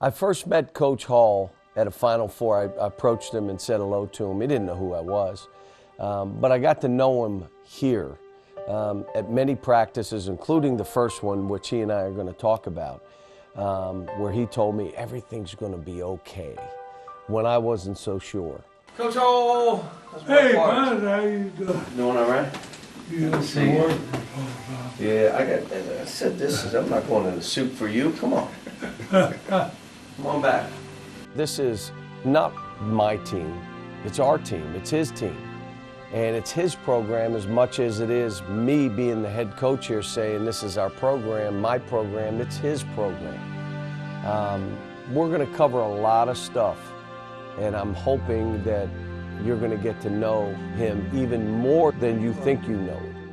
I first met Coach Hall at a Final Four. I approached him and said hello to him. He didn't know who I was. But I got to know him here at many practices, including the first one, which he and I are going to talk about, where he told me everything's going to be okay when I wasn't so sure. Coach Hall! Hey, man, how you doing? Doing all right? Good to see you. Yeah, I said this is, I'm not going in a suit for you. Come on. Come on back. This is not my team. It's our team. It's his team. And it's his program as much as it is me being the head coach here saying this is our program, my program, it's his program. We're going to cover a lot of stuff, and I'm hoping that you're going to get to know him even more than you think you know him.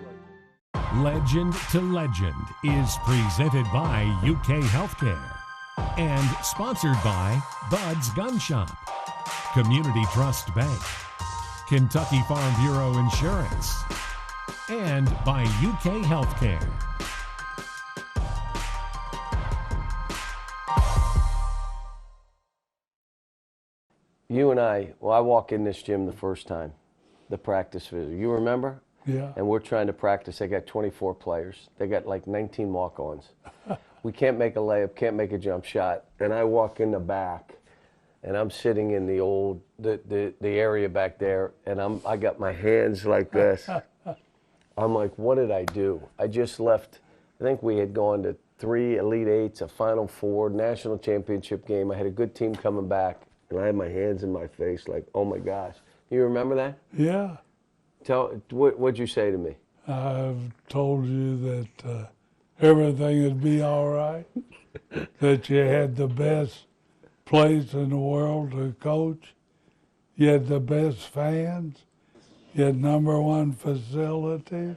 Legend to Legend is presented by UK Healthcare and sponsored by Bud's Gun Shop, Community Trust Bank, Kentucky Farm Bureau Insurance, and by UK Healthcare. You and I walk in this gym the first time, the practice visit. You remember? Yeah. And we're trying to practice. They got 24 players. They got like 19 walk-ons. We can't make a layup, can't make a jump shot. And I walk in the back, and I'm sitting in the old, the area back there, and I got my hands like this. I'm like, what did I do? I just left. I think we had gone to 3 Elite Eights, a Final Four, national championship game. I had a good team coming back, and I had my hands in my face like, oh my gosh. You remember that? Yeah. What'd you say to me? I've told you that everything would be all right, that you had the best place in the world to coach, you had the best fans, you had #1 facilities,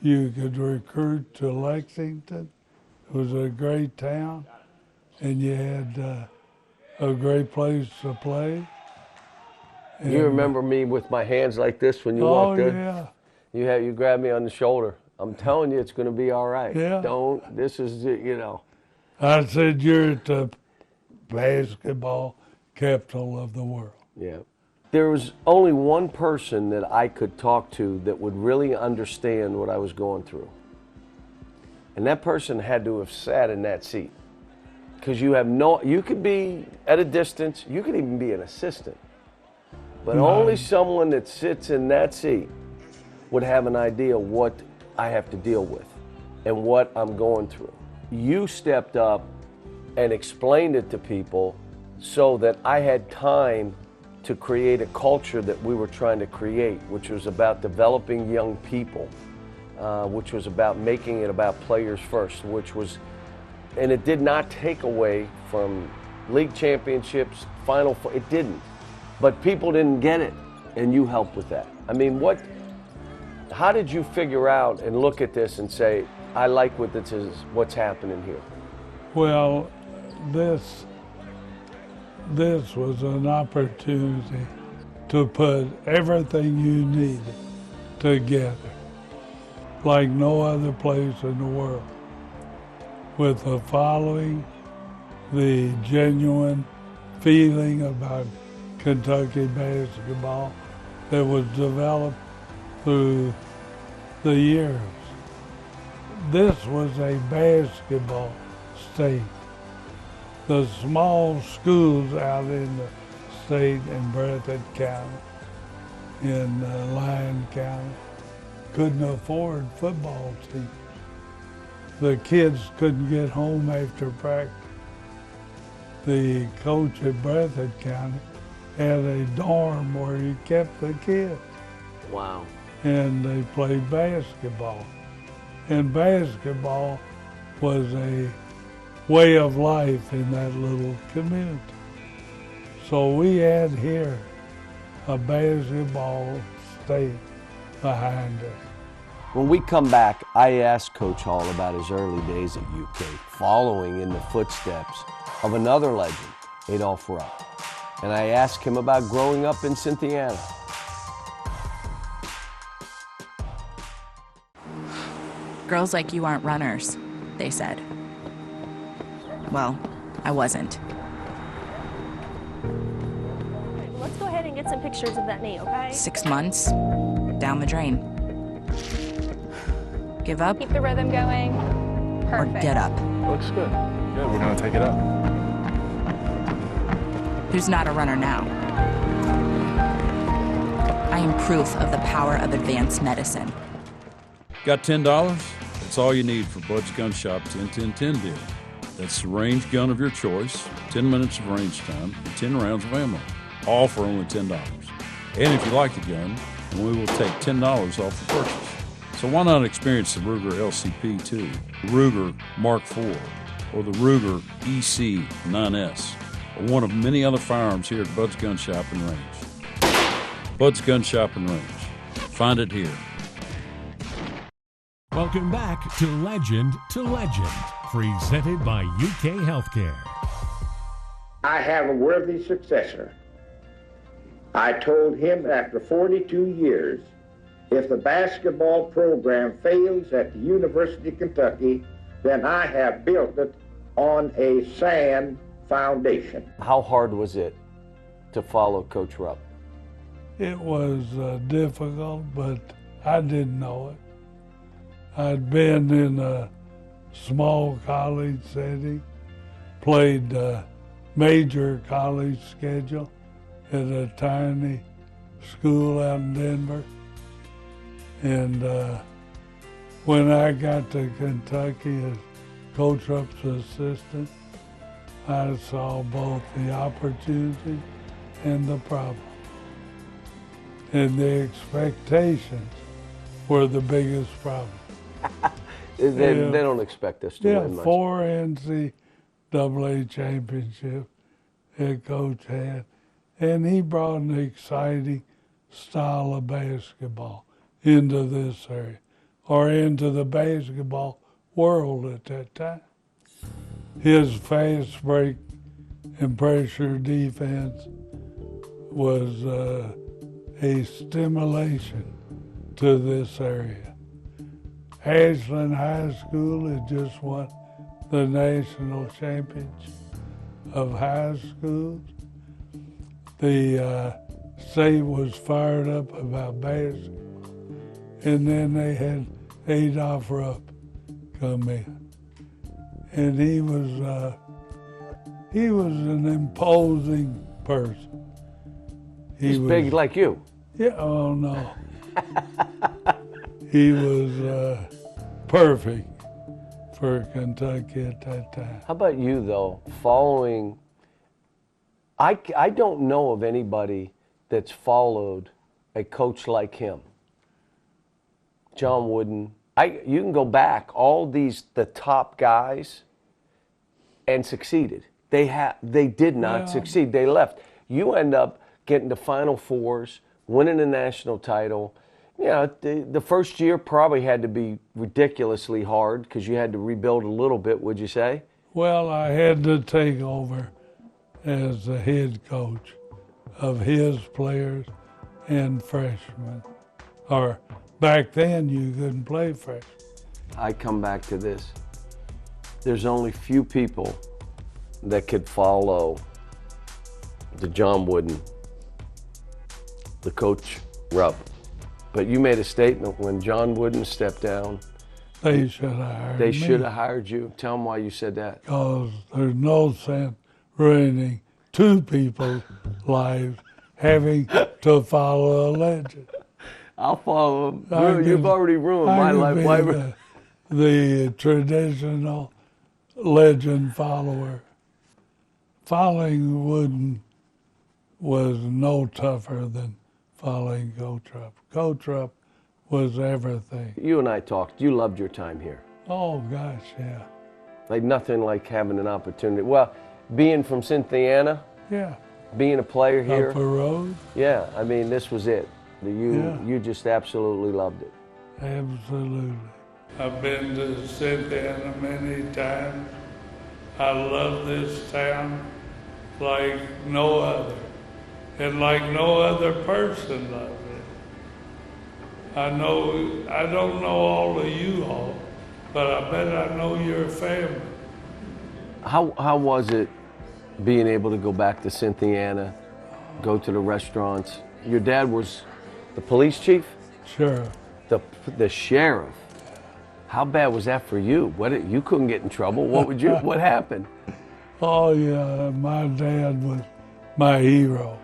you could recruit to Lexington, it was a great town, and you had a great place to play. And you remember me with my hands like this when you walked in? Oh, yeah. You grabbed me on the shoulder. I'm telling you, it's going to be all right. Yeah. This is, I said, you're at the basketball capital of the world. Yeah. There was only one person that I could talk to that would really understand what I was going through. And that person had to have sat in that seat. Because you could be at a distance, you could even be an assistant. But only someone that sits in that seat would have an idea what I have to deal with and what I'm going through. You stepped up and explained it to people so that I had time to create a culture that we were trying to create, which was about developing young people, which was about making it about players first, and it did not take away from league championships, Final Four, it didn't. But people didn't get it, and you helped with that. I mean, how did you figure out and look at this and say, I like what's happening here? Well, this was an opportunity to put everything you needed together, like no other place in the world, with the following, the genuine feeling about Kentucky basketball that was developed through the years. This was a basketball state. The small schools out in the state in Breathitt County, in Lyon County, couldn't afford football teams. The kids couldn't get home after practice. The coach at Breathitt County had a dorm where he kept the kids. Wow. And they played basketball. And basketball was a way of life in that little community. So we had here a basketball state behind us. When we come back, I asked Coach Hall about his early days at UK, following in the footsteps of another legend, Adolph Rupp. And I asked him about growing up in Cynthiana. Girls like you aren't runners, they said. Well, I wasn't. Let's go ahead and get some pictures of that knee, okay? 6 months, down the drain. Give up Keep the rhythm going. or Perfect. get up. Looks good. Good, we're gonna take it up. Who's not a runner now? I am proof of the power of advanced medicine. Got $10? That's all you need for Bud's Gun Shop 10-10-10 deal. That's the range gun of your choice, 10 minutes of range time, and 10 rounds of ammo, all for only $10. And if you like the gun, then we will take $10 off the purchase. So why not experience the Ruger LCP-2, Ruger Mark IV, or the Ruger EC-9S, or one of many other firearms here at Bud's Gun Shop and Range. Bud's Gun Shop and Range. Find it here. Welcome back to Legend, presented by UK Healthcare. I have a worthy successor. I told him after 42 years, if the basketball program fails at the University of Kentucky, then I have built it on a sand foundation. How hard was it to follow Coach Rupp? It was difficult, but I didn't know it. I'd been in a small college setting, played major college schedule at a tiny school out in Denver. And when I got to Kentucky as Coach Rupp's assistant, I saw both the opportunity and the problem. And the expectations were the biggest problem. They don't expect us to win much. 4 NCAA championship head coach had, and he brought an exciting style of basketball into this area, or into the basketball world at that time. His fast break and pressure defense was a stimulation to this area. Ashland High School had just won the national championship of high schools. The state was fired up about basketball, and then they had Adolph Rupp come in, and he was an imposing person. He's big like you. Yeah. Oh no. He was perfect for Kentucky at that time. How about you, though, following? I don't know of anybody that's followed a coach like him. John Wooden. You can go back, the top guys, and succeeded. They did not succeed. They left. You end up getting to Final Fours, winning a national title. You know, the first year probably had to be ridiculously hard because you had to rebuild a little bit, would you say? Well, I had to take over as the head coach of his players and freshmen. Or back then, you couldn't play freshmen. I come back to this. There's only few people that could follow the John Wooden, the Coach Rupp. But you made a statement when John Wooden stepped down. They should have hired me. They should have hired you. Tell them why you said that. Because there's no sense ruining two people's lives having to follow a legend. I'll follow him. You've already ruined my life. Why? The traditional legend follower. Following Wooden was no tougher than following Coach Rupp. Coach Rupp was everything. You and I talked. You loved your time here. Oh, gosh, yeah. Like nothing like having an opportunity. Well, being from Cynthiana, yeah, being a player here. Up a road. Yeah, I mean, this was it. You just absolutely loved it. Absolutely. I've been to Cynthiana many times. I love this town like no other, and like no other person loves it. I don't know all of you all, but I bet I know your family. How was it being able to go back to Cynthiana, go to the restaurants? Your dad was the police chief? Sure. The sheriff. How bad was that for you? You couldn't get in trouble. What happened? Oh yeah, my dad was my hero.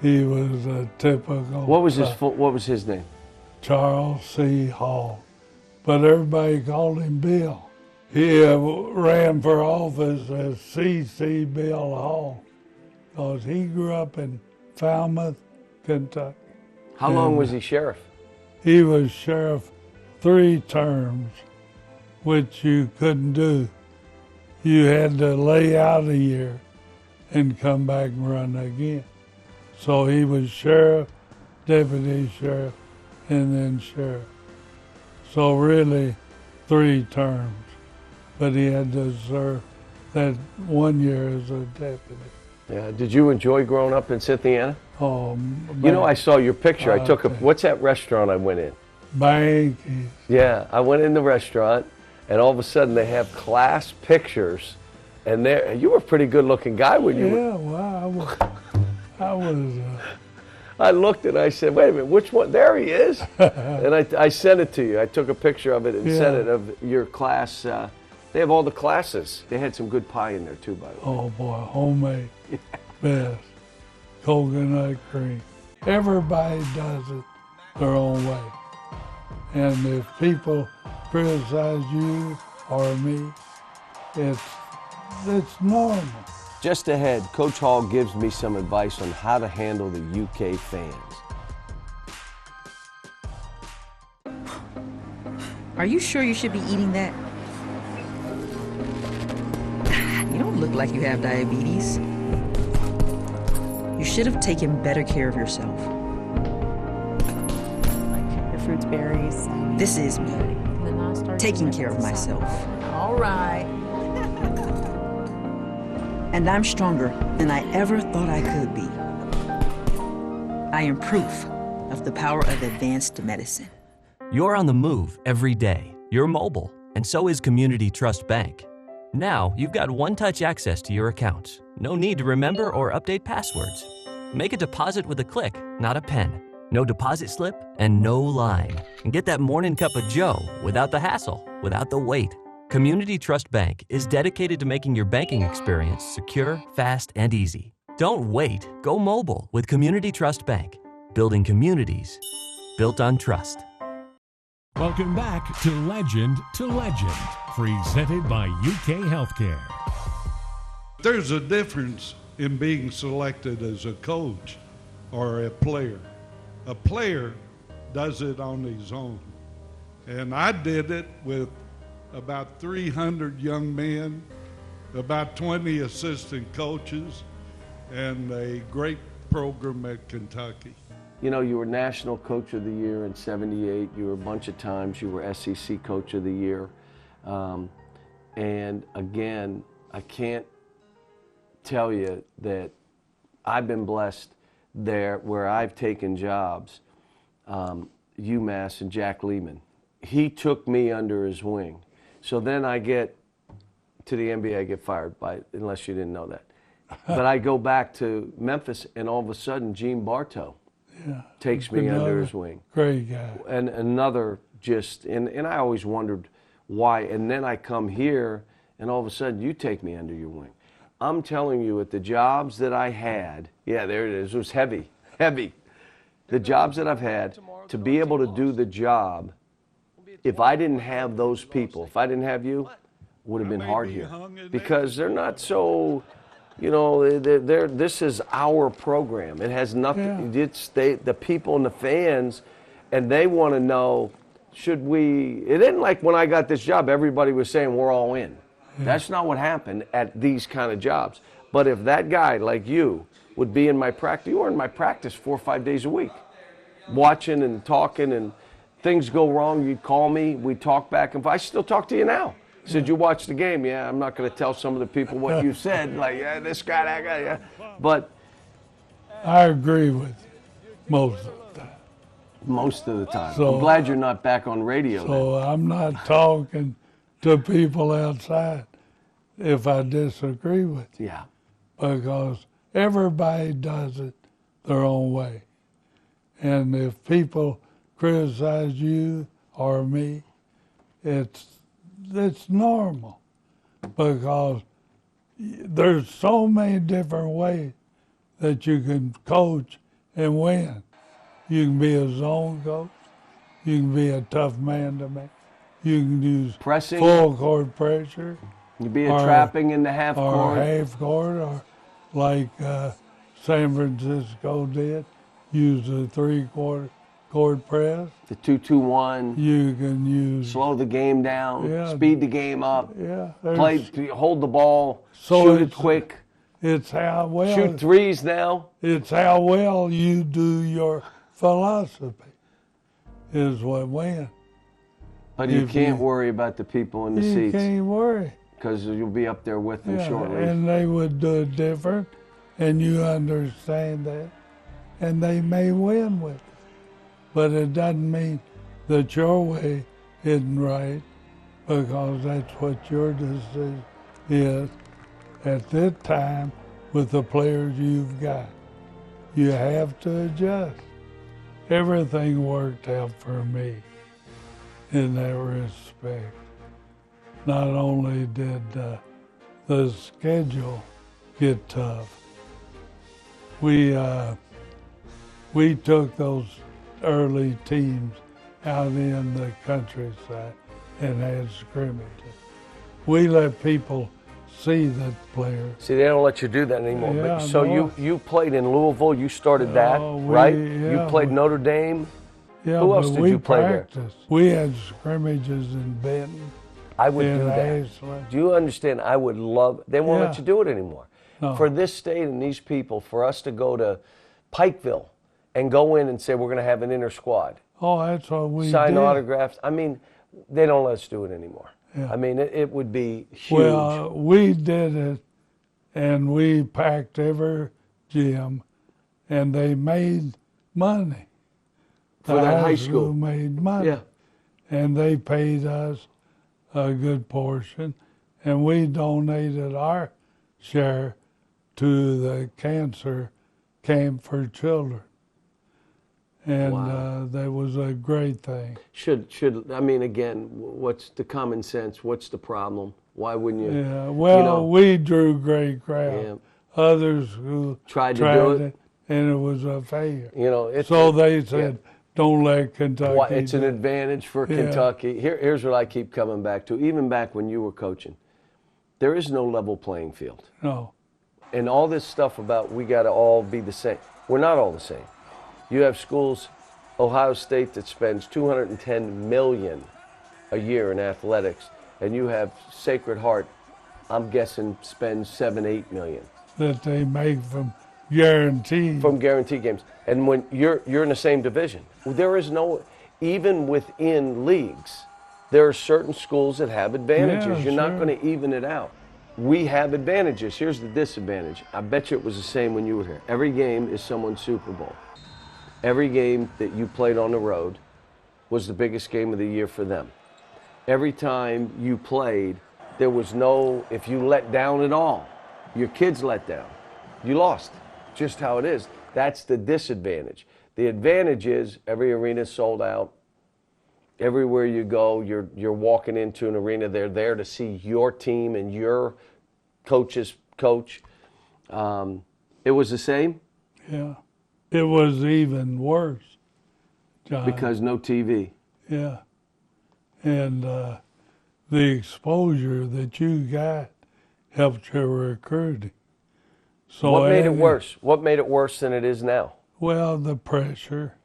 He was a typical. What was his name? Charles C. Hall, but everybody called him Bill. He ran for office as C.C. Bill Hall, because he grew up in Falmouth, Kentucky. How long was he sheriff? He was sheriff 3 terms, which you couldn't do. You had to lay out a year and come back and run again. So he was sheriff, deputy sheriff, and then sheriff. So really 3 terms, but he had to serve that 1 year as a deputy. Yeah. Did you enjoy growing up in Cynthiana? Oh, You know, I saw your picture. I took what's that restaurant I went in? Bankies. Yeah, I went in the restaurant, and all of a sudden they have class pictures, and you were a pretty good-looking guy when you were. Yeah, well, I was. I looked and I said, wait a minute, which one? There he is. And I sent it to you. I took a picture of it and sent it of your class. They have all the classes. They had some good pie in there too, by the way. Oh boy, homemade, best, coconut cream. Everybody does it their own way. And if people criticize you or me, it's normal. Just ahead, Coach Hall gives me some advice on how to handle the UK fans. Are you sure you should be eating that? You don't look like you have diabetes. You should have taken better care of yourself. Your fruits, berries. This is me, And then I started taking care of myself. All right. And I'm stronger than I ever thought I could be. I am proof of the power of advanced medicine. You're on the move every day. You're mobile, and so is Community Trust Bank. Now, you've got one-touch access to your accounts. No need to remember or update passwords. Make a deposit with a click, not a pen. No deposit slip and no line. And get that morning cup of joe without the hassle, without the wait. Community Trust Bank is dedicated to making your banking experience secure, fast, and easy. Don't wait. Go mobile with Community Trust Bank. Building communities built on trust. Welcome back to Legend, presented by UK Healthcare. There's a difference in being selected as a coach or a player. A player does it on his own. And I did it with about 300 young men, about 20 assistant coaches, and a great program at Kentucky. You know, you were National Coach of the Year in '78. You were a bunch of times. You were SEC Coach of the Year. And again, I can't tell you that I've been blessed there where I've taken jobs. UMass and Jack Lehman. He took me under his wing. So then I get to the NBA, I get fired unless you didn't know that. But I go back to Memphis, and all of a sudden, Gene Bartow takes me under his wing. Great guy. And another and I always wondered why. And then I come here, and all of a sudden, you take me under your wing. I'm telling you, at the jobs that I had, there it is. It was heavy. The jobs that I've had, to be able to do the job, if I didn't have those people, if I didn't have you, would have been hard here. Because they're not so, this is our program. It has nothing, it's the people and the fans, and they want to know, it isn't like when I got this job, everybody was saying we're all in. That's not what happened at these kind of jobs. But if that guy like you would be in my practice, you were in my practice 4 or 5 days a week, watching and talking, and things go wrong, you'd call me, we'd talk back and forth. I still talk to you now. Said, you watch the game? Yeah, I'm not going to tell some of the people what you said, like, this guy, that guy, But I agree with you most of the time. Most of the time. So, I'm glad you're not back on radio. So I'm not talking to people outside. if I disagree with you. Yeah. Because everybody does it their own way. And if people criticize you or me, it's normal, because there's so many different ways that you can coach and win. You can be a zone coach. You can be a tough man-to-man. You can use Pressing. full court pressure. You be a trapping in the half or court. half court, or like San Francisco did, use the three-quarter court press. The 2-2-1. You can use slow the game down. Yeah. Speed the game up. Yeah. Play. Hold the ball. So shoot it quick. It's how well shoot threes now. It's how well you do your philosophy is what wins. But you can't worry about the people in the seats. You can't worry. Because you'll be up there with them shortly. And they would do it different, and you understand that, and they may win with it. But it doesn't mean that your way isn't right, because that's what your decision is at this time with the players you've got. You have to adjust. Everything worked out for me in that respect. Not only did the schedule get tough, we took those early teams out in the countryside and had scrimmages. We let people see the players. See, they don't let you do that anymore. Yeah, But, so no. you played in Louisville. You started that, right? You played Notre Dame. Yeah, Who else but did we you play practiced. there? We had scrimmages in Benton. I would in do that. Ashland. Do you understand? I would love. They won't let you do it anymore. No. For this state and these people, for us to go to Pikeville and go in and say we're going to have an inter squad. Oh, that's what we sign did. autographs. I mean, they don't let us do it anymore. Yeah. I mean, it would be huge. Well, we did it, and we packed every gym, and they made money. For that high school. Made money. Yeah. And they paid us a good portion, and we donated our share to the cancer camp for children. And that was a great thing. I mean, again, what's the common sense? What's the problem? Why wouldn't you? Yeah, well, we drew great crowds. Yeah. Others who tried to do it, and it was a failure. You know, they said, don't let Kentucky. It's an advantage for Kentucky. Here's what I keep coming back to, even back when you were coaching. There is no level playing field. No. And all this stuff about we got to all be the same. We're not all the same. You have schools, Ohio State, that spends $210 million a year in athletics, and you have Sacred Heart, I'm guessing, spends $7-8 million. That they make from guaranteed. From guaranteed games. And when you're in the same division, there is no, even within leagues, there are certain schools that have advantages. Yeah, you're not going to even it out. We have advantages. Here's the disadvantage. I bet you it was the same when you were here. Every game is someone's Super Bowl. Every game that you played on the road was the biggest game of the year for them. Every time you played, there was no, if you let down at all, your kids let down. You lost. Just how it is. That's the disadvantage. The advantage is every arena is sold out. Everywhere you go, you're walking into an arena. They're there to see your team and your coach's coach. It was the same? Yeah. It was even worse, John. Because no TV. Yeah. And the exposure that you got helped your recruiting. So what made it worse? What made it worse than it is now? Well, the pressure.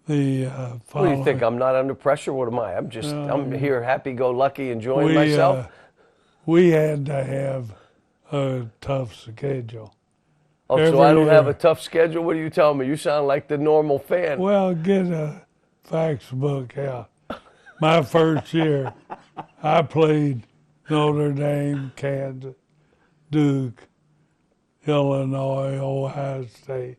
What do you think? I'm not under pressure? What am I? I'm here happy-go-lucky, enjoying myself. We had to have a tough schedule. Oh, so I don't have a tough schedule? What are you telling me? You sound like the normal fan. Well, get a fax book out. My first year, I played Notre Dame, Kansas, Duke, Illinois, Ohio State,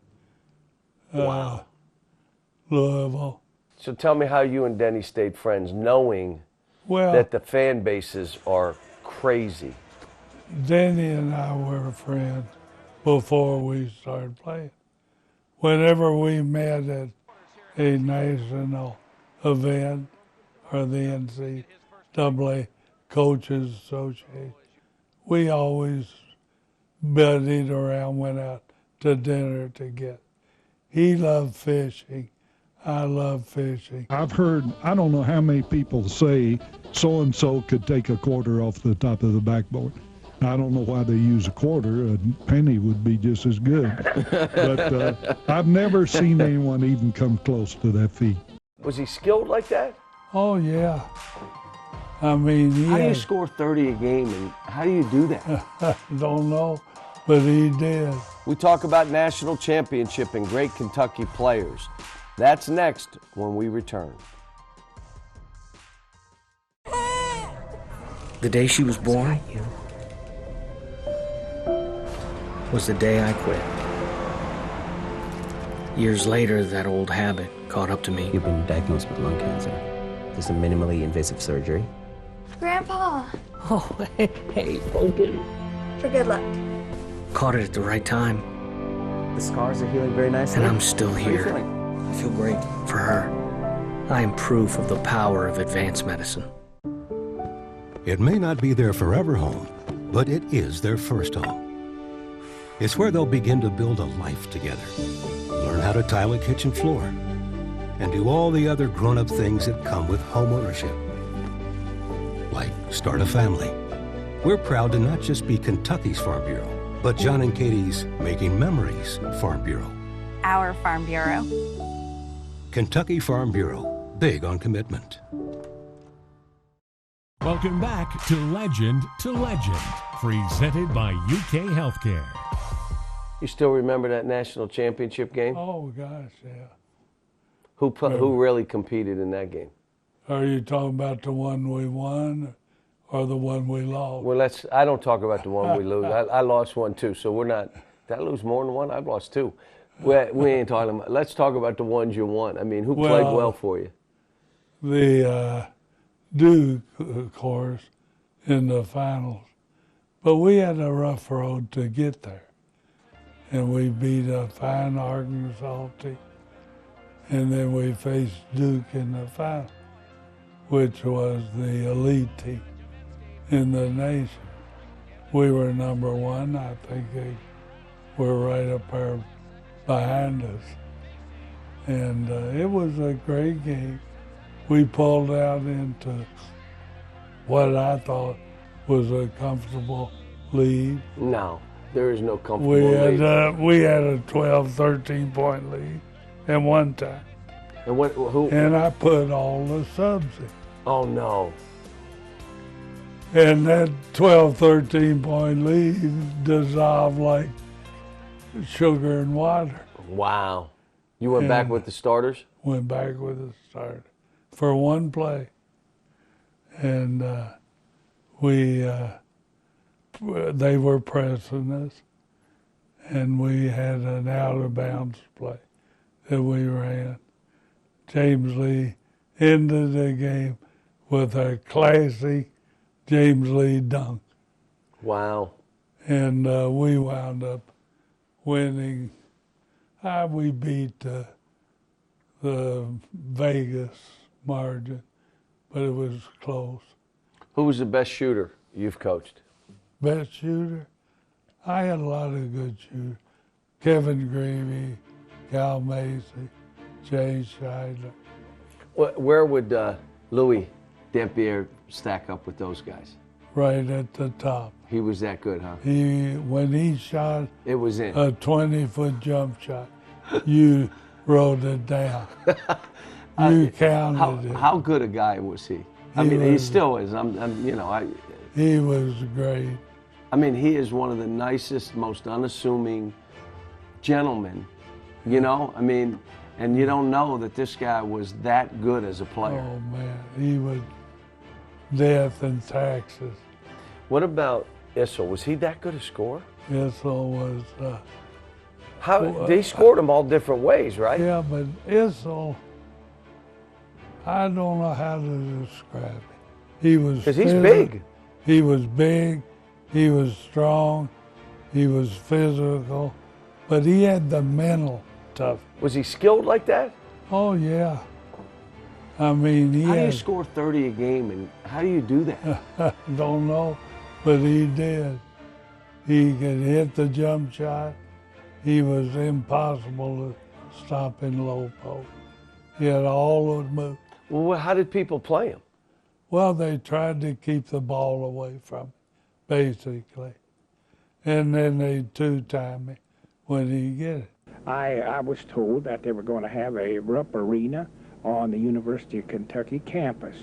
Louisville. So tell me how you and Denny stayed friends, knowing that the fan bases are crazy. Danny and I were friends before we started playing. Whenever we met at a national event or the NCAA Coaches Association, we always buddied around, went out to dinner together. He loved fishing. I love fishing. I've heard, I don't know how many people say so-and-so could take a quarter off the top of the backboard. I don't know why they use a quarter. A penny would be just as good. But I've never seen anyone even come close to that feat. Was he skilled like that? Oh, yeah. I mean, How do you score 30 a game, and how do you do that? Don't know, but he did. We talk about national championship and great Kentucky players. That's next when we return. The day she was born was the day I quit. Years later, that old habit caught up to me. You've been diagnosed with lung cancer. There's a minimally invasive surgery. Grandpa. Oh, hey, Pumpkin. For good luck. Caught it at the right time. The scars are healing very nicely. And I'm still How are you here. feeling? I feel great. For her, I am proof of the power of advanced medicine. It may not be their forever home, but it is their first home. It's where they'll begin to build a life together, learn how to tile a kitchen floor, and do all the other grown-up things that come with home ownership, like start a family. We're proud to not just be Kentucky's Farm Bureau, but John and Katie's Making Memories Farm Bureau. Our Farm Bureau. Kentucky Farm Bureau, big on commitment. Welcome back to Legend, presented by UK Healthcare. You still remember that national championship game? Oh, gosh, yeah. Who really competed in that game? Are you talking about the one we won or the one we lost? Well, I don't talk about the one we lose. I lost one too, so we're not. Did I lose more than one? I've lost two. We ain't talking about. Let's talk about the ones you won. I mean, who played well for you? The Duke, of course, in the finals. But we had a rough road to get there. And we beat a fine Arkansas team. And then we faced Duke in the final, which was the elite team in the nation. We were number one. I think they were right up there behind us. And it was a great game. We pulled out into what I thought was a comfortable lead. No, there is no comfortable lead. We had a 12, 13-point lead at one time. And who? And I put all the subs in. Oh, no. And that 12, 13-point lead dissolved like sugar and water. Wow. You went back with the starters? Went back with the starters for one play. And they were pressing us. And we had an out-of-bounds play that we ran. James Lee ended the game with a classic James Lee dunk. Wow. And we wound up winning. We beat the Vegas margin, but it was close. Who was the best shooter you've coached? Best shooter? I had a lot of good shooters. Kevin Greavy, Cal Macy, Jay Scheidler. Where would Louis Dampier stack up with those guys? Right at the top. He was that good, huh? When he shot it was in. A 20-foot jump shot, you wrote it down. You counted it. How good a guy was he? He still is. He was great. I mean, he is one of the nicest, most unassuming gentlemen, and you don't know that this guy was that good as a player. Oh, man, he was death and taxes. What about Issel? Was he that good a scorer? Issel was... they scored him all different ways, right? Yeah, but Issel, I don't know how to describe it. He was... Because he's big. He was big. He was strong, he was physical, but he had the mental tough. Was he skilled like that? Oh, yeah. I mean, How do you score 30 a game, and how do you do that? Don't know, but he did. He could hit the jump shot. He was impossible to stop in low post. He had all those moves. Well, how did people play him? Well, they tried to keep the ball away from him, basically. And then they two-time me when he get it. I was told that they were going to have a Rupp arena on the University of Kentucky campus.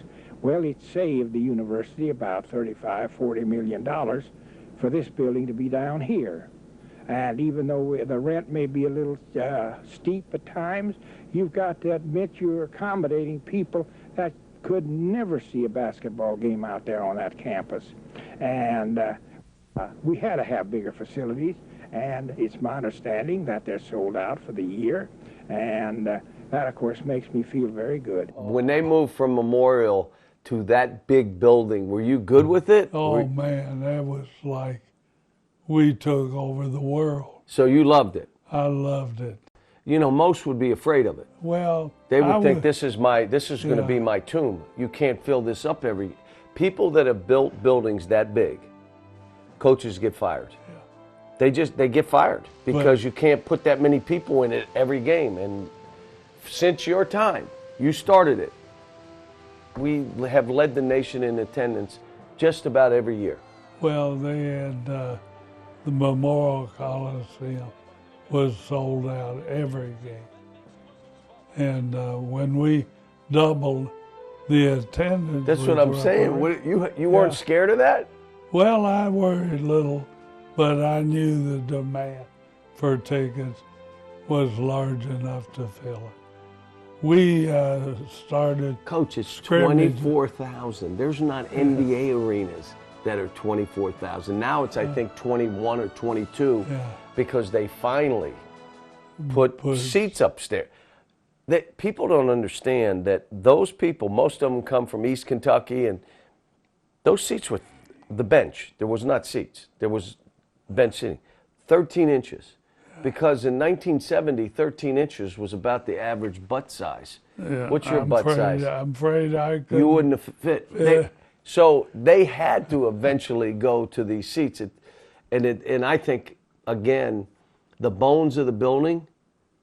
Well, it saved the university about $35–40 million for this building to be down here. And even though the rent may be a little steep at times, you've got to admit you're accommodating people that could never see a basketball game out there on that campus. And we had to have bigger facilities, and it's my understanding that they're sold out for the year. And that, of course, makes me feel very good. When they moved from Memorial to that big building, were you good with it? Oh, man, that was like we took over the world. So you loved it? I loved it. You know, most would be afraid of it. Well, they would think this is going to be my tomb. You can't fill this up people that have built buildings that big, coaches get fired. Yeah. They get fired because you can't put that many people in it every game. And since your time, you started it. We have led the nation in attendance just about every year. Well, they had the Memorial Coliseum was sold out every game. And when we doubled the attendance. That's what I'm saying. You weren't scared of that? Well, I worried a little, but I knew the demand for tickets was large enough to fill it. We started. Coach, it's 24,000. There's not NBA arenas that are 24,000. Now it's, I think, 21 or 22 because they finally put seats upstairs. That people don't understand that those people, most of them come from East Kentucky, and those seats were the bench. There was not seats. There was bench sitting. 13 inches. Because in 1970, 13 inches was about the average butt size. Yeah, What's your butt size? I'm afraid I couldn't. You wouldn't have fit. Yeah. So they had to eventually go to these seats. And I think, again, the bones of the building,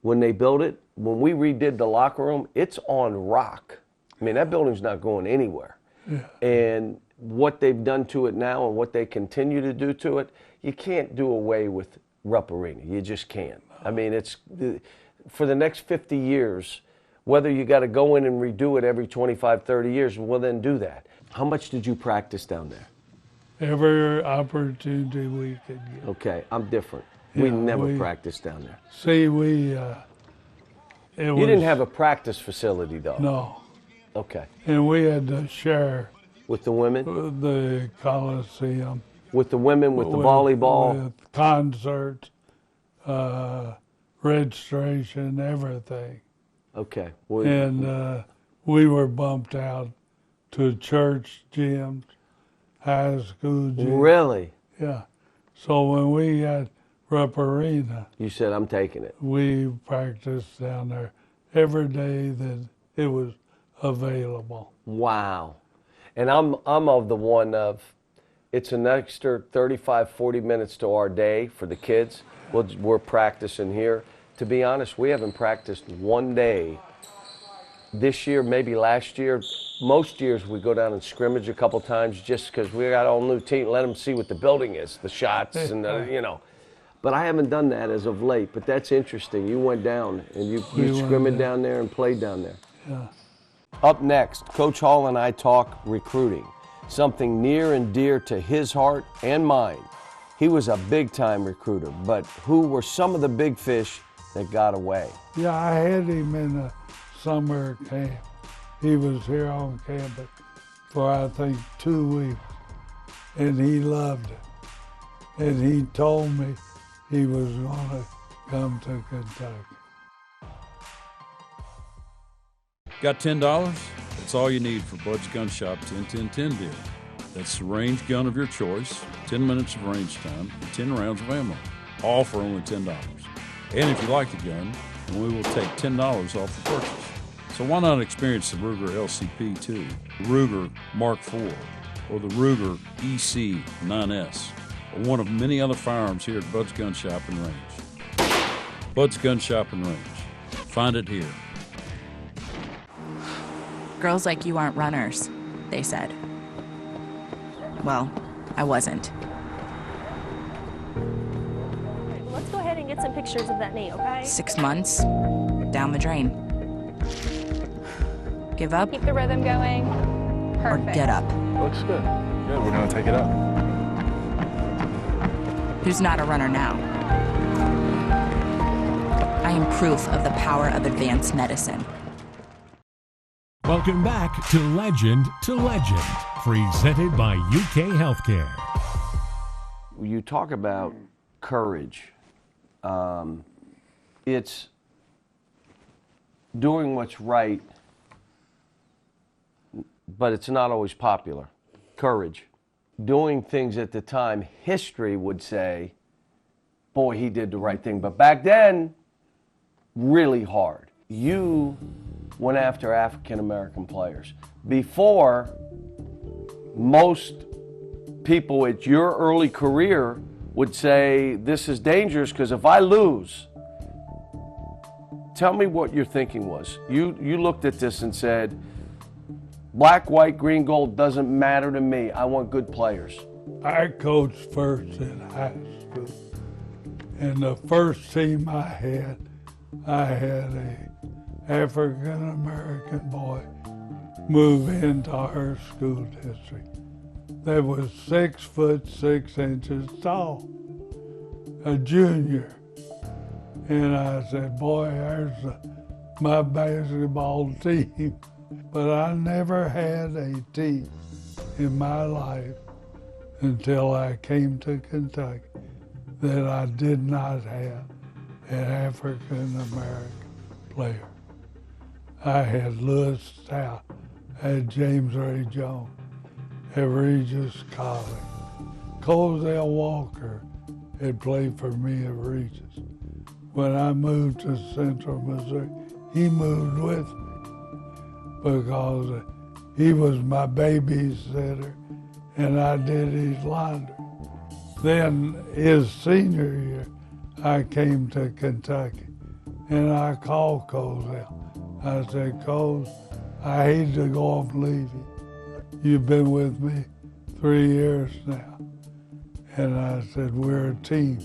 when they built it, when we redid the locker room, it's on rock. I mean, that building's not going anywhere. Yeah. And what they've done to it now and what they continue to do to it, you can't do away with Rupp Arena. You just can't. I mean, it's for the next 50 years, whether you got to go in and redo it every 25, 30 years, well, then do that. How much did you practice down there? Every opportunity we could get. Okay, I'm different. We never practiced down there. See, you didn't have a practice facility, though. No. Okay. And we had to share. With the women? The Coliseum. With the women, with the volleyball? With concerts, registration, everything. Okay. And we were bumped out to church gyms, high school gyms. Really? Yeah. So when we got Rupp Arena, you said, I'm taking it. We practiced down there every day that it was available. Wow. And I'm of the one of, it's an extra 35, 40 minutes to our day for the kids. We're practicing here. To be honest, we haven't practiced one day this year, maybe last year. Most years we go down and scrimmage a couple times just because we got all new team. Let them see what the building is, the shots, and But I haven't done that as of late. But that's interesting. You went down and you scrimmaged down there and played down there. Yeah. Up next, Coach Hall and I talk recruiting, something near and dear to his heart and mine. He was a big-time recruiter, but who were some of the big fish that got away? Yeah, I had him in a summer camp. He was here on campus for, I think, 2 weeks, and he loved it. And he told me he was going to come to Kentucky. Got $10? That's all you need for Bud's Gun Shop 10-10-10 deal. That's the range gun of your choice, 10 minutes of range time, and 10 rounds of ammo, all for only $10. And if you like the gun, then we will take $10 off the purchase. So why not experience the Ruger LCP-2, the Ruger Mark IV, or the Ruger EC-9S, or one of many other firearms here at Bud's Gun Shop and Range. Bud's Gun Shop and Range. Find it here. Girls like you aren't runners, they said. Well, I wasn't. Let's go ahead and get some pictures of that knee, okay? 6 months, down the drain. Give up? Keep the rhythm going. Perfect. Or get up. Looks good. Good, we're gonna take it up. Who's not a runner now? I am proof of the power of advanced medicine. Welcome back to Legend, presented by UK Healthcare. You talk about courage. It's doing what's right, but it's not always popular. Courage. Doing things at the time history would say, boy, he did the right thing. But back then, really hard. You went after African American players. Before, most people at your early career would say, this is dangerous because if I lose, tell me what your thinking was. You looked at this and said, black, white, green, gold doesn't matter to me. I want good players. I coached first in high school. And the first team I had a African American boy move into our school district that was 6'6" tall, a junior. And I said, boy, there's my basketball team. But I never had a team in my life until I came to Kentucky that I did not have an African American player. I had Lewis Stout, I had James Ray Jones at Regis College. Cozell Walker had played for me at Regis. When I moved to Central Missouri, he moved with me because he was my babysitter and I did his laundry. Then his senior year, I came to Kentucky and I called Cozell. I said, Coz, I hate to go off and leave you. You've been with me 3 years now. And I said, we're a team.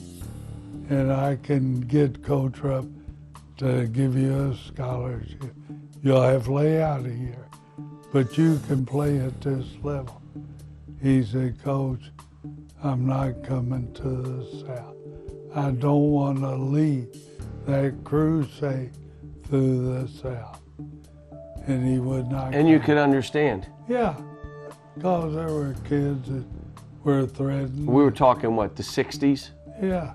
And I can get Coach Rupp to give you a scholarship. You'll have to lay out a year, but you can play at this level. He said, Coach, I'm not coming to the South. I don't want to lead that crusade through the South. And he would not. And you could understand. Yeah, because there were kids that were threatened. We were talking, what, the 60s? Yeah.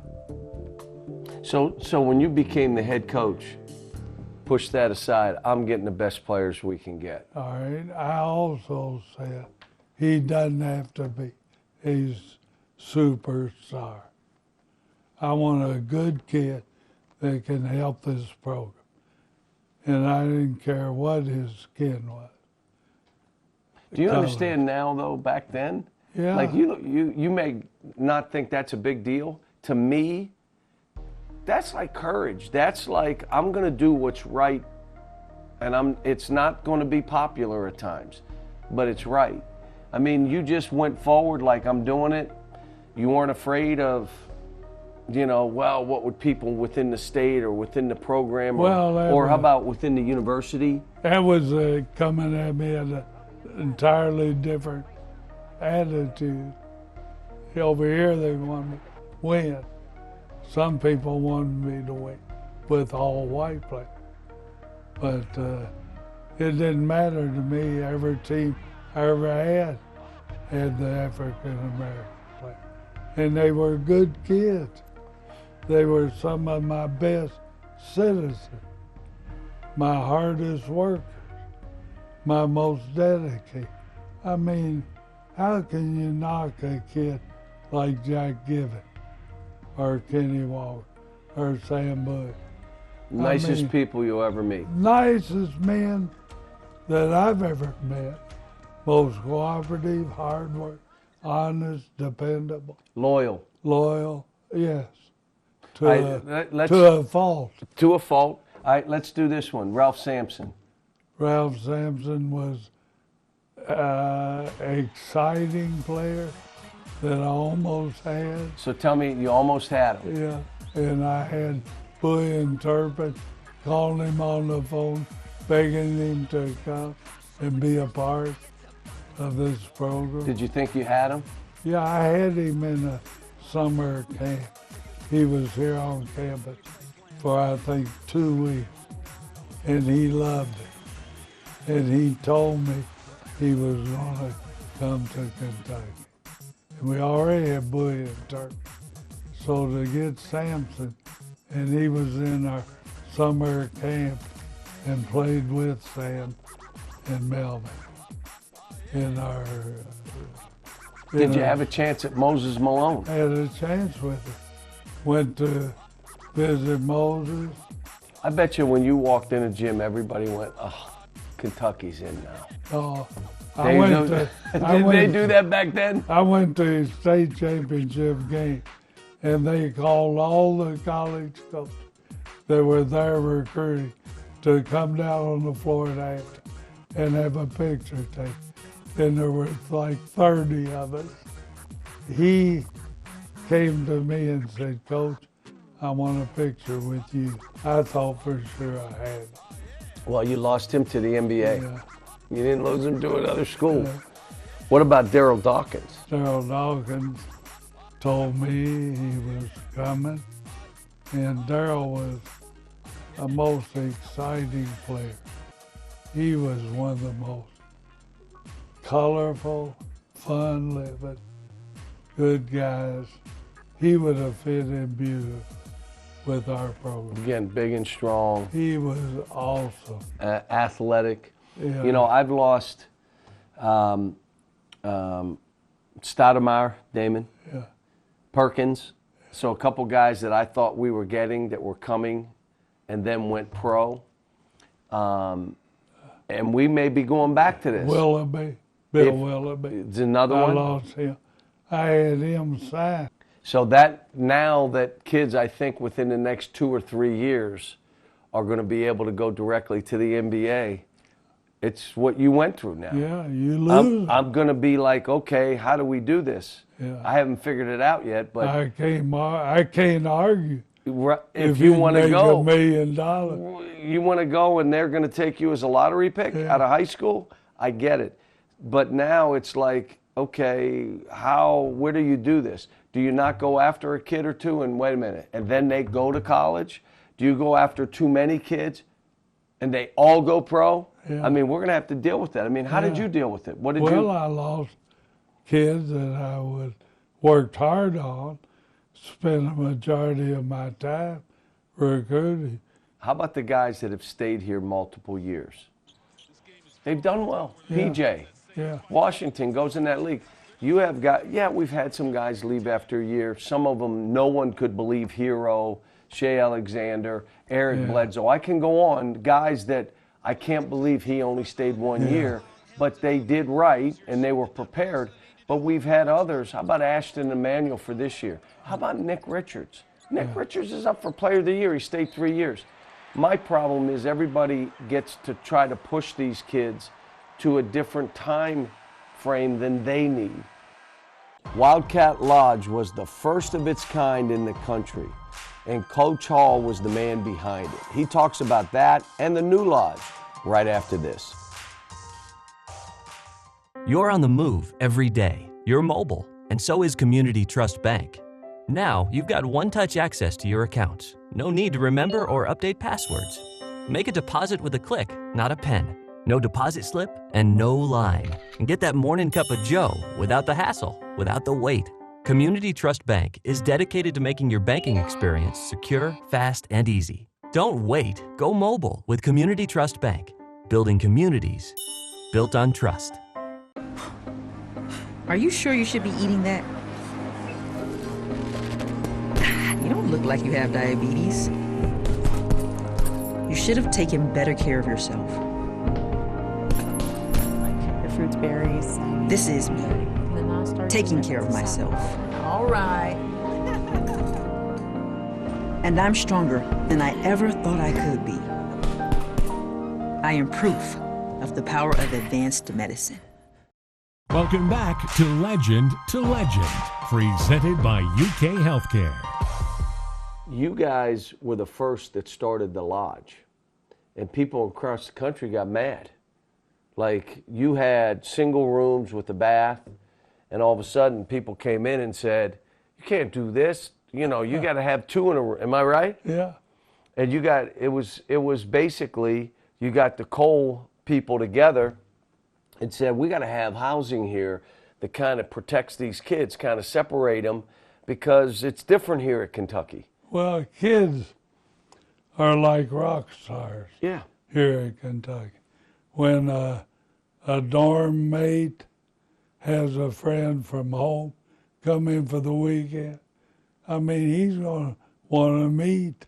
So when you became the head coach, push that aside, I'm getting the best players we can get. All right, I also said he doesn't have to be a superstar. I want a good kid that can help this program. And I didn't care what his skin was. Do you understand now, though, back then? Yeah. Like, you may not think that's a big deal. To me, that's like courage. That's like, I'm going to do what's right, and it's not going to be popular at times, but it's right. I mean, you just went forward like, I'm doing it. You weren't afraid of, well, what would people within the state or within the program, or how about within the university? That was coming at me at an entirely different attitude. Over here, they wanted me to win. Some people wanted me to win with all white players. But it didn't matter to me. Every team I ever had the African American players. And they were good kids. They were some of my best citizens, my hardest workers, my most dedicated. I mean, how can you knock a kid like Jack Given or Kenny Walker or Sam Bush? Nicest people you'll ever meet. Nicest men that I've ever met. Most cooperative, hard work, honest, dependable. Loyal. Loyal, yes. To a fault. To a fault. All right, let's do this one. Ralph Sampson. Ralph Sampson was an exciting player that I almost had. So tell me, you almost had him. Yeah, and I had Boy Interpret calling him on the phone, begging him to come and be a part of this program. Did you think you had him? Yeah, I had him in a summer camp. He was here on campus for, I think, 2 weeks, and he loved it. And he told me he was going to come to Kentucky. And we already had Boy and Turkey. So to get Sampson, and he was in our summer camp and played with Sam and Melvin in our... Did you have a chance at Moses Malone? I had a chance with him. Went to visit Moses. I bet you when you walked in a gym, everybody went, oh, Kentucky's in now. Oh, Did they do that back then? I went to a state championship game, and they called all the college coaches that were there recruiting to come down on the floor at halftime and have a picture taken. And there were like 30 of us. He came to me and said, Coach, I want a picture with you. I thought for sure I had it. Well, you lost him to the NBA. Yeah. You didn't lose him to another school. Yeah. What about Daryl Dawkins? Daryl Dawkins told me he was coming, and Daryl was a most exciting player. He was one of the most colorful, fun-living, good guys. He would have fit in beautiful with our program. Again, big and strong. He was awesome. Athletic. Yeah. You know, I've lost Stoudemire, Damon, yeah. Perkins. So a couple guys that I thought we were getting that were coming and then went pro. And we may be going back to this. Willoughby. Bill Willoughby. It's another one. I lost him. I had him signed. So that now that kids, I think within the next 2 or 3 years are going to be able to go directly to the NBA. It's what you went through now. Yeah, you lose. I'm going to be like, okay, how do we do this? Yeah. I haven't figured it out yet, but I can't argue. If you want to go, $1 million. You want to go, and they're going to take you as a lottery pick out of high school. I get it, but now it's like, okay, where do you do this? Do you not go after a kid or two and wait a minute, and then they go to college? Do you go after too many kids, and they all go pro? Yeah. I mean, we're going to have to deal with that. I mean, how did you deal with it? What did you? Well, I lost kids that I worked hard on, spent the majority of my time recruiting. How about the guys that have stayed here multiple years? They've done well. Yeah. PJ, yeah. Washington goes in that league. You have got, we've had some guys leave after a year. Some of them no one could believe. Hero, Shea Alexander, Eric Bledsoe. I can go on. Guys that I can't believe he only stayed 1 year, but they did right and they were prepared. But we've had others. How about Ashton Emanuel for this year? How about Nick Richards? Nick Richards is up for Player of the Year. He stayed 3 years. My problem is everybody gets to try to push these kids to a different time frame than they need. Wildcat Lodge was the first of its kind in the country, and Coach Hall was the man behind it. He talks about that and the new lodge right after this. You're on the move every day. You're mobile, and so is Community Trust Bank. Now, you've got one-touch access to your accounts. No need to remember or update passwords. Make a deposit with a click, not a pen. No deposit slip and no line. And get that morning cup of joe without the hassle, without the wait. Community Trust Bank is dedicated to making your banking experience secure, fast, and easy. Don't wait. Go mobile with Community Trust Bank. Building communities built on trust. Are you sure you should be eating that? You don't look like you have diabetes. You should have taken better care of yourself. The fruits, berries. This is me, taking care of myself. All right. And I'm stronger than I ever thought I could be. I am proof of the power of advanced medicine. Welcome back to Legend, presented by UK Healthcare. You guys were the first that started the lodge, and people across the country got mad. Like, you had single rooms with a bath, and all of a sudden people came in and said, you can't do this. You know, you got to have two in a room. Am I right? Yeah. And you got, it was basically, you got the coal people together and said, we got to have housing here that kind of protects these kids, kind of separate them, because it's different here at Kentucky. Well, kids are like rock stars. Yeah. Here in Kentucky. When a dorm mate has a friend from home come in for the weekend, I mean, he's going to want to meet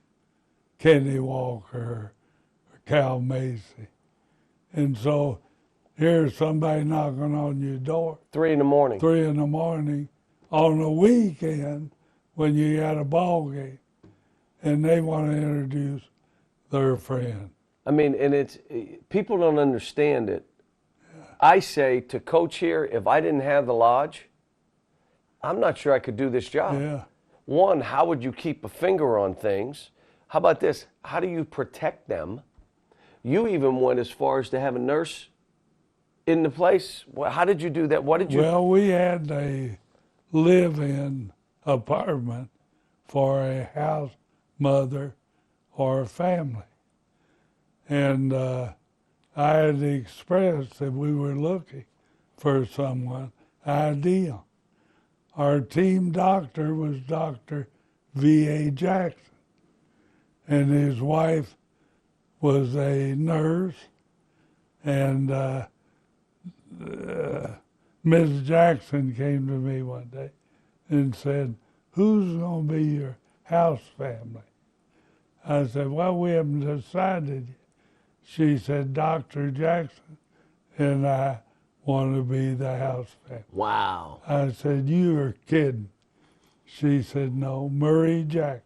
Kenny Walker or Cal Macy. And so here's somebody knocking on your door. 3 in the morning. 3 in the morning on a weekend when you got a ball game, and they want to introduce their friend. I mean, and it's, people don't understand it. Yeah. I say to coach here, if I didn't have the lodge, I'm not sure I could do this job. Yeah. One, how would you keep a finger on things? How about this? How do you protect them? You even went as far as to have a nurse in the place. How did you do that? What did you? Well, we had a live-in apartment for a house mother or a family. And I had expressed that we were looking for someone ideal. Our team doctor was Dr. V.A. Jackson, and his wife was a nurse, and Ms. Jackson came to me one day and said, who's going to be your house family? I said, well, we haven't decided yet. She said, Dr. Jackson and I want to be the house family. Wow. I said, you are kidding. She said, no, Murray Jackson.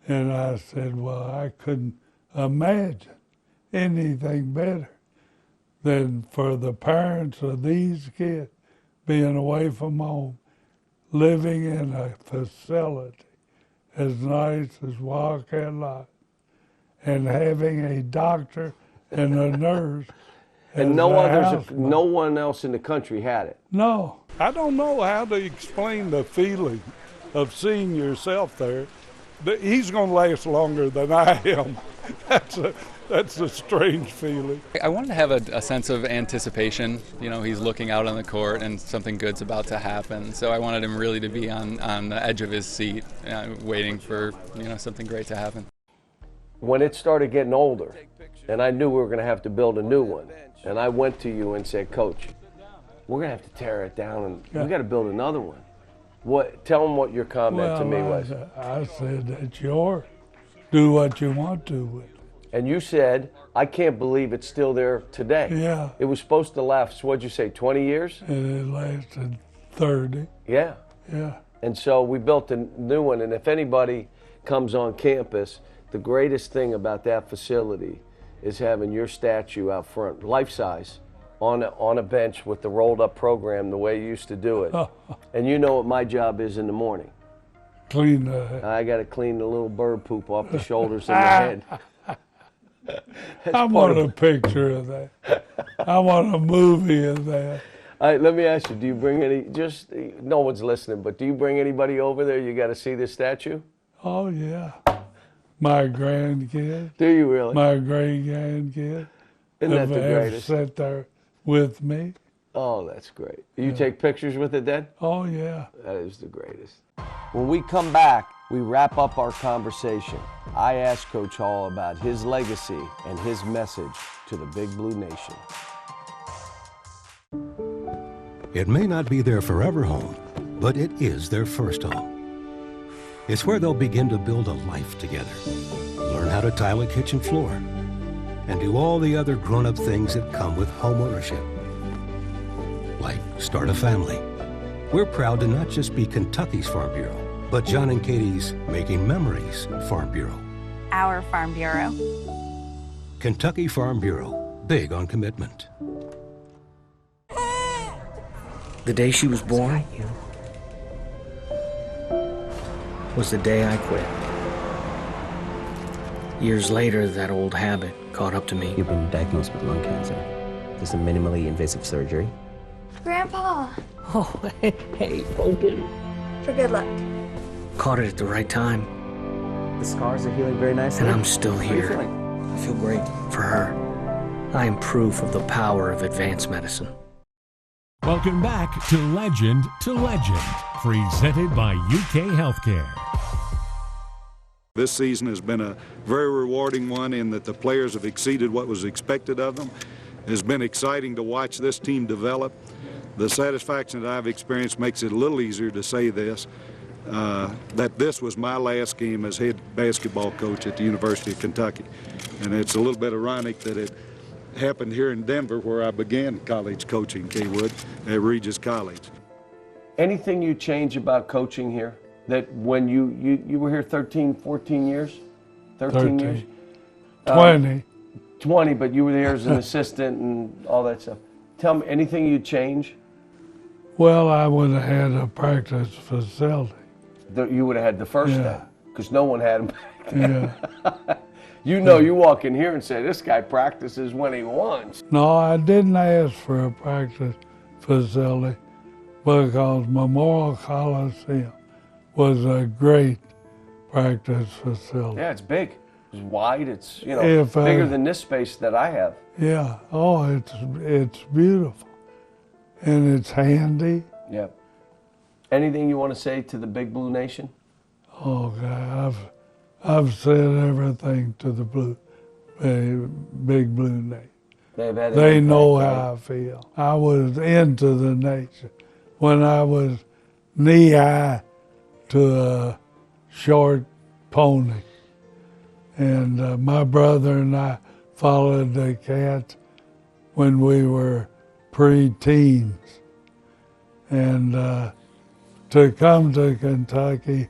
And I said, well, I couldn't imagine anything better than for the parents of these kids being away from home, living in a facility as nice as Wildcat Lodge, and having a doctor and a nurse. And no one else in the country had it. No. I don't know how to explain the feeling of seeing yourself there. He's going to last longer than I am. That's a strange feeling. I wanted to have a sense of anticipation. You know, he's looking out on the court and something good's about to happen. So I wanted him really to be on the edge of his seat, waiting for, something great to happen. When it started getting older, and I knew we were going to have to build a new one, and I went to you and said, Coach, we're going to have to tear it down, and we got to build another one. Tell them what your comment to me was. I said, it's yours. Do what you want to with it. And you said, I can't believe it's still there today. Yeah. It was supposed to last, what'd you say, 20 years? And it lasted 30. Yeah. Yeah. And so we built a new one, and if anybody comes on campus, the greatest thing about that facility is having your statue out front, life-size, on a bench with the rolled-up program the way you used to do it. And you know what my job is in the morning. Clean the... I got to clean the little bird poop off the shoulders and the head. I want a picture of that. I want a movie of that. All right, let me ask you, do you bring no one's listening, but do you bring anybody over there? You got to see this statue? Oh, yeah. My grandkids. Do you really? My great-grandkids. Isn't that the greatest? Have sat there with me. Oh, that's great. You take pictures with it then? Oh, yeah. That is the greatest. When we come back, we wrap up our conversation. I asked Coach Hall about his legacy and his message to the Big Blue Nation. It may not be their forever home, but it is their first home. It's where they'll begin to build a life together, learn how to tile a kitchen floor, and do all the other grown-up things that come with home ownership, like start a family. We're proud to not just be Kentucky's Farm Bureau, but John and Katie's Making Memories Farm Bureau. Our Farm Bureau. Kentucky Farm Bureau, big on commitment. The day she was born was the day I quit. Years later, that old habit caught up to me. You've been diagnosed with lung cancer. This is a minimally invasive surgery. Grandpa, Oh, hey, Logan. for good luck. Caught it at the right time, The scars are healing very nicely. and I'm still How are you here. feeling? I feel great for her. I am proof of the power of advanced medicine. Welcome back to Legend, presented by UK Healthcare. This season has been a very rewarding one in that the players have exceeded what was expected of them. It's been exciting to watch this team develop. The satisfaction that I've experienced makes it a little easier to say this, that this was my last game as head basketball coach at the University of Kentucky. And it's a little bit ironic that it happened here in Denver where I began college coaching, Kaywood, at Regis College. Anything you change about coaching here? That when you were here 13, 14 years? 13 years? 20. 20, but you were there as an assistant and all that stuff. Tell me, anything you'd change? Well, I would have had a practice facility. You would have had the first Yeah. day, because no one had them back then. Yeah. You know, you walk in here and say, this guy practices when he wants. No, I didn't ask for a practice facility because Memorial Coliseum was a great practice facility. Yeah, it's big. It's wide. It's, you know, If, bigger than this space that I have. Yeah. Oh, it's beautiful, and it's handy. Yeah. Anything you want to say to the Big Blue Nation? Oh God, I've said everything to the Big Blue Nation. They know how I feel. I was into the nation when I was knee high to a short pony. And my brother and I followed the Cats when we were pre-teens. And to come to Kentucky,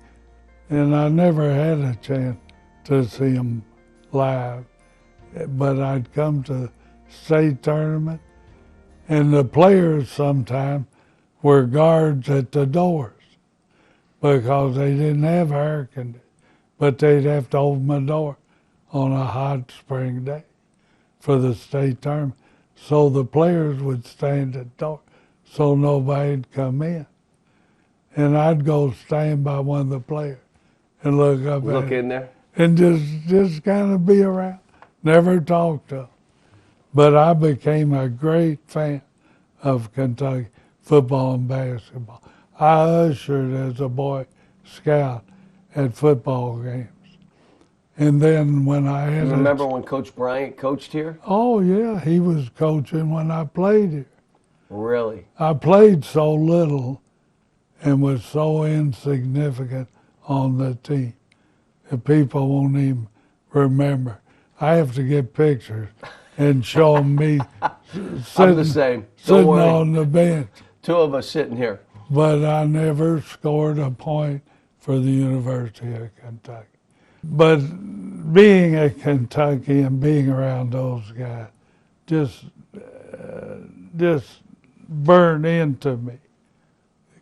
and I never had a chance to see them live, but I'd come to state tournament, and the players sometimes were guards at the doors because they didn't have air conditioning. But they'd have to open the door on a hot spring day for the state tournament. So the players would stand at the door so nobody'd come in. And I'd go stand by one of the players and look up Look at in there? and just kind of be around, never talk to them. But I became a great fan of Kentucky football and basketball. I ushered as a Boy Scout at football games. And then when I had You remember when Coach Bryant coached here? Oh yeah, he was coaching when I played here. Really? I played so little and was so insignificant on the team that people won't even remember. I have to get pictures and show me I'm the same. Don't sitting worry. on the bench. Two of us sitting here. But I never scored a point for the University of Kentucky. But being at Kentucky and being around those guys just burned into me,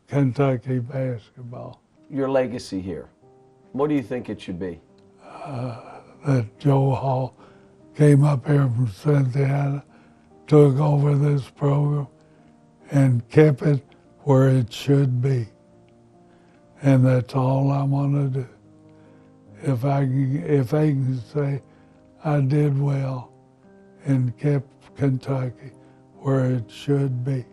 Kentucky basketball. Your legacy here, what do you think it should be? That Joe Hall came up here from Cynthiana, took over this program, and kept it where it should be. And that's all I want to do. If they can say I did well and kept Kentucky where it should be.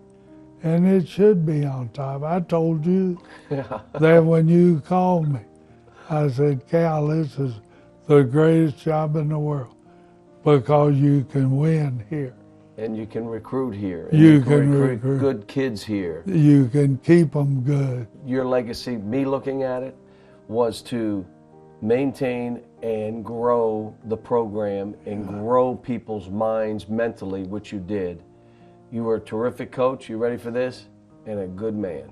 And it should be on top. I told you that when you called me. I said, Cal, this is the greatest job in the world because you can win here. And you can recruit here. And You can recruit good kids here. You can keep them good. Your legacy, me looking at it, was to maintain and grow the program and grow people's minds mentally, which you did. You were a terrific coach. You ready for this? And a good man.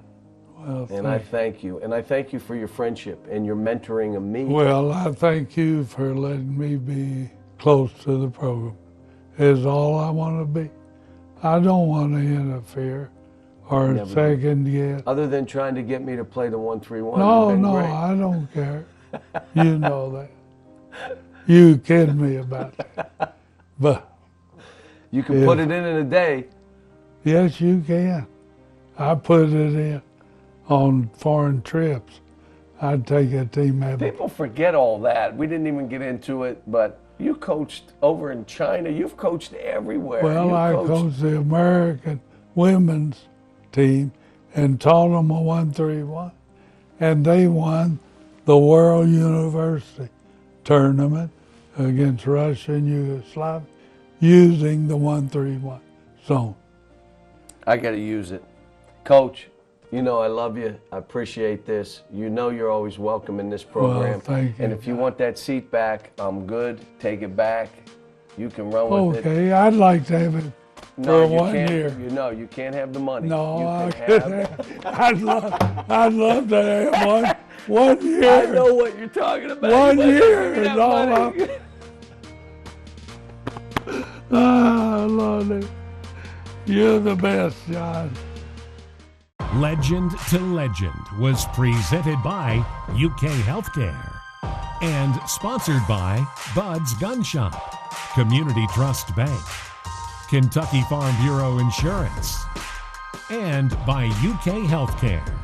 Well, and I thank you. And I thank you for your friendship and your mentoring of me. Well, I thank you for letting me be close to the program. Is all I want to be. I don't want to interfere or Never second guess. Other than trying to get me to play the 1-3-1. No, you've been no, great. I don't care. You know that. You kid me about that. But you can put it in a day. Yes, you can. I put it in on foreign trips. I'd take a team out. People forget all that. We didn't even get into it, but you coached over in China. You've coached everywhere. Well, I coached the American women's team and taught them a 1-3-1. And they won the World University tournament against Russia and Yugoslavia using the 1-3-1 zone. I got to use it. Coach, you know I love you. I appreciate this. You know you're always welcome in this program. Well, thank you. And if you want that seat back, I'm good. Take it back. You can run with it. Okay, I'd like to have it for 1 year. You can't have the money. No, you can have I'd love to have 1 year. I know what you're talking about. 1 You better year give me is that all money. I love it. You're the best, John. Legend to Legend was presented by UK Healthcare and sponsored by Bud's Gun Shop, Community Trust Bank, Kentucky Farm Bureau Insurance, and by UK Healthcare.